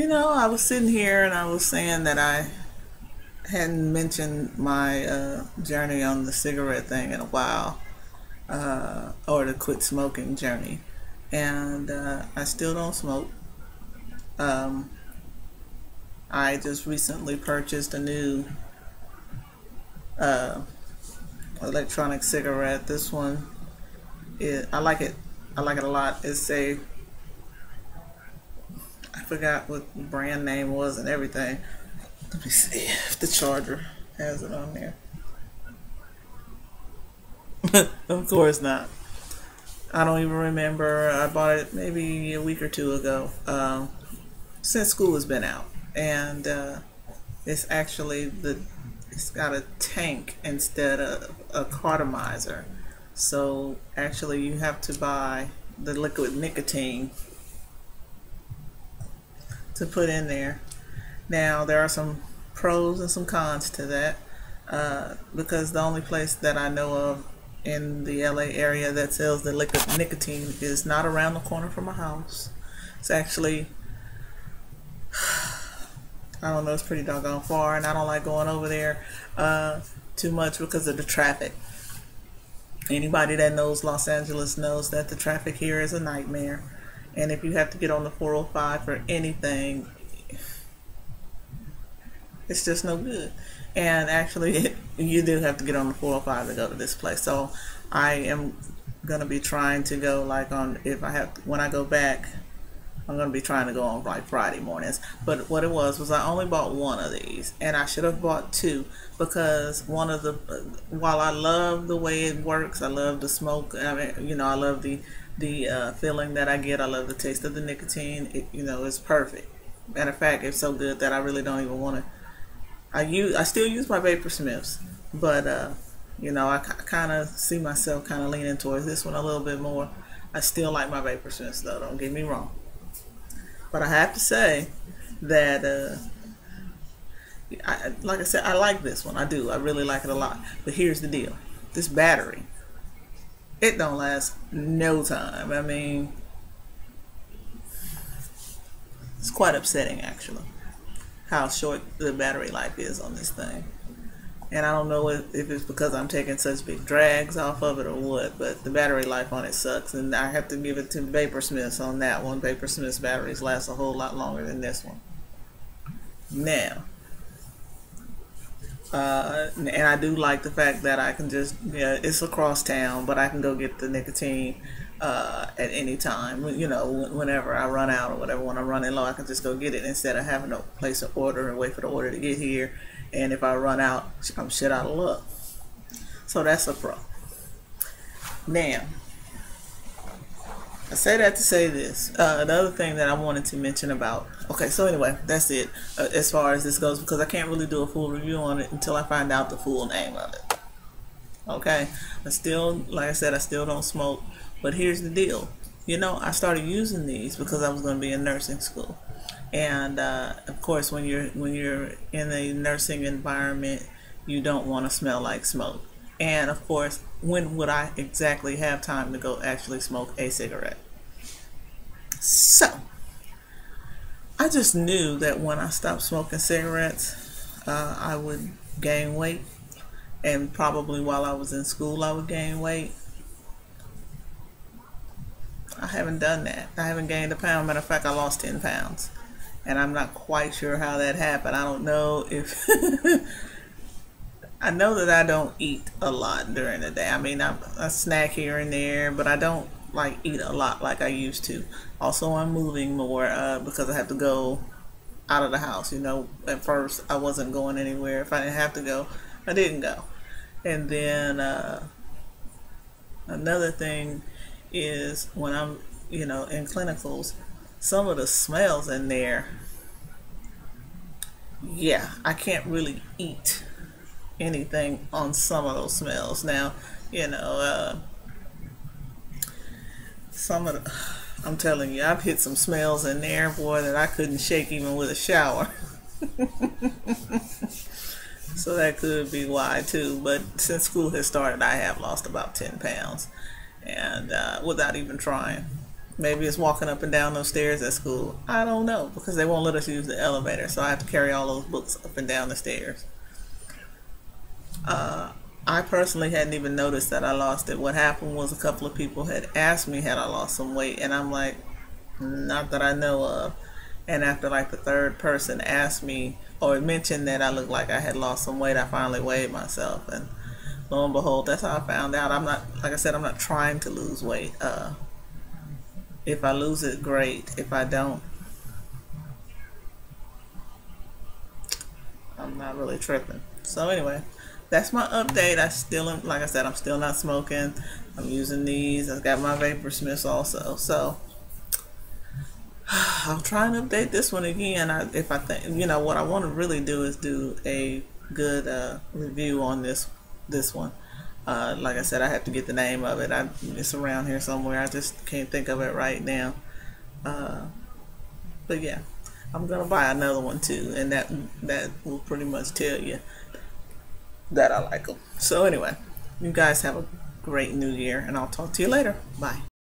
I was sitting here and I was saying that I hadn't mentioned my journey on the cigarette thing in a while, or the quit smoking journey. And I still don't smoke. Um, I just recently purchased a new uh, electronic cigarette. This one, I like it. I like it a lot. I forgot what the brand name was and everything. Let me see if the charger has it on there. Of course not. I don't even remember. I bought it maybe a week or two ago. Since school has been out, and it's actually it's got a tank instead of a cartomizer. So actually, you have to buy the liquid nicotine to put in there. Now there are some pros and some cons to that, because the only place that I know of in the LA area that sells the liquid nicotine is not around the corner from my house. It's actually, I don't know, it's pretty doggone far, and I don't like going over there too much because of the traffic. Anybody that knows Los Angeles knows that the traffic here is a nightmare. And if you have to get on the 405 for anything, it's just no good. And actually, you do have to get on the 405 to go to this place. So I am going to be trying to go like on, if I have, when I go back, I'm going to be trying to go on like Friday mornings. But what it was I only bought one of these, and I should have bought two, because one of the, while I love the way it works, I love the smoke, I mean, I love the feeling that I get, I love the taste of the nicotine, it's perfect. Matter of fact, it's so good that I really don't even want to, I still use my Vapor Smiths, but I kind of see myself kind of leaning towards this one a little bit more. I still like my Vapor Smiths though, don't get me wrong. But I have to say that, like I said, I like this one. I do. I really like it a lot. But here's the deal. This battery, it don't last no time. I mean, it's quite upsetting, actually, how short the battery life is on this thing. And I don't know if it's because I'm taking such big drags off of it or what, but the battery life on it sucks. And I have to give it to Vapor Smiths on that one. Vapor Smiths batteries last a whole lot longer than this one. Now, and I do like the fact that I can just, it's across town, but I can go get the nicotine at any time. Whenever I run out or whatever, when I'm running low, I can just go get it instead of having to place an order and wait for the order to get here. And if I run out, I'm shit out of luck. So that's a pro. Now, I say that to say this. The other thing that I wanted to mention about. Okay, so anyway, that's it as far as this goes, because I can't really do a full review on it until I find out the full name of it. Okay, like I said, I still don't smoke. But here's the deal. I started using these because I was going to be in nursing school. And of course, when you're in a nursing environment, you don't want to smell like smoke. And of course, when would I exactly have time to go actually smoke a cigarette? So I just knew that when I stopped smoking cigarettes, I would gain weight, and probably while I was in school, I would gain weight. I haven't done that. I haven't gained a pound. Matter of fact, I lost 10 pounds. And I'm not quite sure how that happened. I don't know if I know that I don't eat a lot during the day. I mean, I snack here and there, but I don't like eat a lot like I used to. Also, I'm moving more because I have to go out of the house. At first I wasn't going anywhere. If I didn't have to go, I didn't go. And then another thing is when I'm, in clinicals, some of the smells in there, I can't really eat anything on some of those smells. Now, some of the, I'm telling you, I've hit some smells in there, boy, that I couldn't shake even with a shower. So that could be why too. But since school has started, I have lost about 10 pounds, and without even trying. Maybe it's walking up and down those stairs at school. I don't know, because they won't let us use the elevator, so I have to carry all those books up and down the stairs. I personally hadn't even noticed that I lost it. What happened was a couple of people had asked me had I lost some weight, and I'm like, not that I know of. And after like the third person asked me or mentioned that I looked like I had lost some weight, I finally weighed myself, and lo and behold, that's how I found out. I'm not, like I said, I'm not trying to lose weight. If I lose it, great. If I don't, I'm not really tripping. So anyway, that's my update. I still, like I said, I'm still not smoking. I'm using these. I've got my Vapor Smiths also. So I'll try and update this one again. If I think, what I want to really do is do a good review on this one. Like I said, I have to get the name of it. It's around here somewhere. I just can't think of it right now. But yeah, I'm gonna buy another one too, and that will pretty much tell you that I like them. So anyway, you guys have a great new year, and I'll talk to you later. Bye.